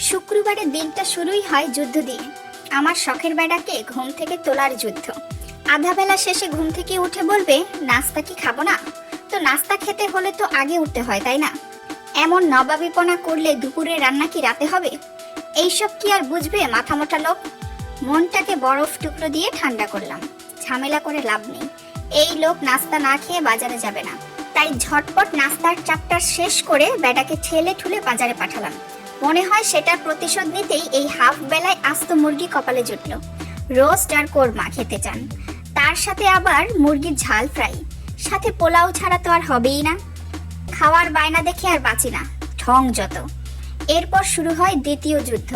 শুক্রবারের দিনটা শুরুই হয় যুদ্ধ দিয়ে। আমার শখের বেড়াকে ঘুম থেকে তোলার যুদ্ধ। আধা বেলা শেষে ঘুম থেকে উঠে বলবে, নাস্তা কি খাবো না? তো নাস্তা খেতে হলে তো আগে উঠতে হয়, তাই না? এমন নবাবিপনা করলে দুপুরে রান্না কি রাতে হবে? এইসব কি আর বুঝবে মাথা মোটা লোক? মনটাকে বরফ টুকরো দিয়ে ঠান্ডা করলাম। ঝামেলা করে লাভ নেই, এই লোক নাস্তা না খেয়ে বাজারে যাবে না। তাই ঝটপট নাস্তার চ্যাপ্টার শেষ করে বেটাকে ঠেলে ঠুলে বাজারে পাঠালাম। মনে হয় সেটার প্রতিশোধ নিতেই এই হাফ বেলায় আস্ত মুরগি কপালে জুটলো। রোস্ট আর কোরমা খেতে চান, তার সাথে আবার মুরগির ঝাল ফ্রাই, সাথে পোলাও ছাড়া তো আর হবেই না। খাওয়ার বায়না দেখে আর বাঁচি না, ঠং যত। এরপর শুরু হয় দ্বিতীয় যুদ্ধ।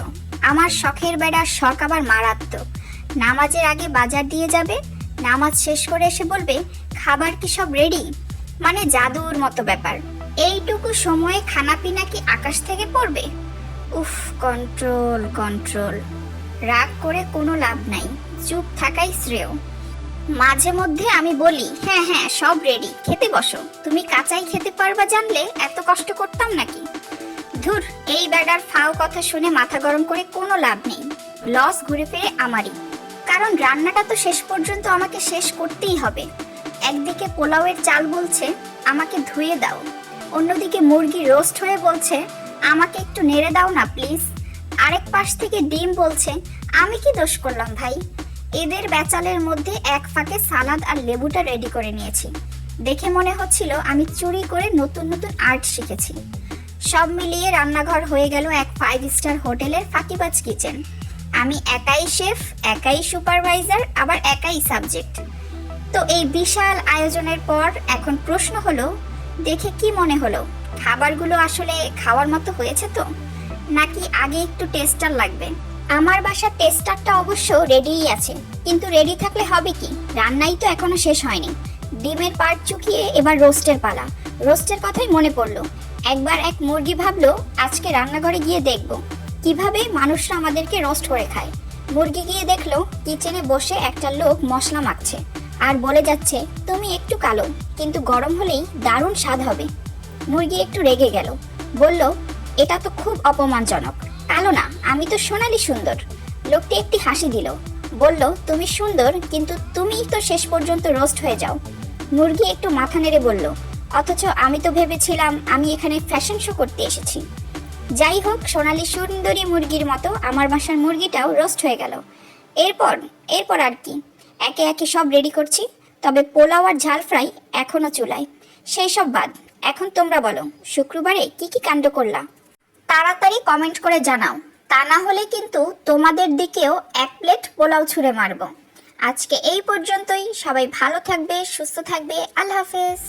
আমার শখের বেড়ার শখ আবার মারাত্মক। নামাজের আগে বাজার দিয়ে যাবে, নামাজ শেষ করে এসে বলবে, খাবার কি সব রেডি? মানে জাদুর মতো ব্যাপার। এইটুকু সময়ে খানা পিনা কি আকাশ থেকে পড়বে? উফ, কন্ট্রোল কন্ট্রোল। রাগ করে কোনো লাভ নাই, চুপ থাকাই শ্রেয়। মাঝে মধ্যে আমি বলি, হ্যাঁ হ্যাঁ সব রেডি, খেতে বসো। তুমি কাঁচাই খেতে পারবা জানলে এত কষ্ট করতাম নাকি? ধুর, এই বেড়ার ফাও কথা শুনে মাথা গরম করে কোনো লাভ নেই। লস ঘুরে ফিরে আমারই, কারণ রান্নাটা তো শেষ পর্যন্ত আমাকে শেষ করতেই হবে। একদিকে পোলাওয়ের চাল বলছে আমাকে ধুয়ে দাও, অন্যদিকে মুরগি রোস্ট হয়ে বলছে আমাকে একটু নেড়ে দাও না প্লিজ। আরেক পাশ থেকে ডিম বলছে, আমি কি দোষ করলাম ভাই? এদের বেচালের মধ্যে এক ফাঁকে সালাদ আর লেবুটা রেডি করে নিয়েছি। দেখে মনে হচ্ছিল আমি চুরি করে নতুন নতুন আর্ট শিখেছি। সব মিলিয়ে রান্নাঘর হয়ে গেল এক 5 স্টার হোটেলের ফাঁকিবাজ কিচেন। আমি একাই শেফ, একাই সুপারভাইজার, আবার একাই সাবজেক্ট। তো এই বিশাল আয়োজনের পর এখন প্রশ্ন হলো, দেখে কি মনে হলো? খাবারগুলো আসলে খাওয়ার মতো হয়েছে তো, নাকি আগে একটু টেস্টার লাগবে? আমার বাসার টেস্টারটা অবশ্য রেডিই আছে, কিন্তু রেডি থাকলে হবে কি, রান্নাই তো এখনো শেষ হয়নি। ডিমের পার্ট চুকিয়ে এবার রোস্টের পালা। রোস্টের কথাই মনে পড়লো। একবার এক মুরগি ভাবলো আজকে রান্নাঘরে গিয়ে দেখবো কিভাবে মানুষরা আমাদেরকে রোস্ট করে খায়। মুরগি গিয়ে দেখলো কিচেনে বসে একটা লোক মশলা মাখছে আর বলে যাচ্ছে, তুমি একটু কালো, কিন্তু গরম হলেই দারুণ স্বাদ হবে। মুরগি একটু রেগে গেল, বলল, এটা তো খুব অপমানজনক। কালো না, আমি তো সোনালি সুন্দর। লোকটি একটি হাসি দিল, বলল, তুমি সুন্দর, কিন্তু তুমিই তো শেষ পর্যন্ত রোস্ট হয়ে যাও। মুরগি একটু মাথা নেড়ে বলল, অথচ আমি তো ভেবেছিলাম আমি এখানে ফ্যাশন শো করতে এসেছি। যাই হোক, সোনালি সুন্দরী মুরগির মতো আমার বাসার মুরগিটাও রোস্ট হয়ে গেল। এরপর আর কি, একে একে সব রেডি করছি। তবে পোলাও আর ঝাল ফ্রাই এখনো চুলায়। সেই সব বাদ, এখন তোমরা বলো, শুক্রবারে কি কি কাণ্ড করলা? তাড়াতাড়ি কমেন্ট করে জানাও, তা না হলে কিন্তু তোমাদের দিকেও এক প্লেট পোলাও ছুঁড়ে মারবো। আজকে এই পর্যন্তই। সবাই ভালো থাকবে, সুস্থ থাকবে। আল্লাহ হাফেজ।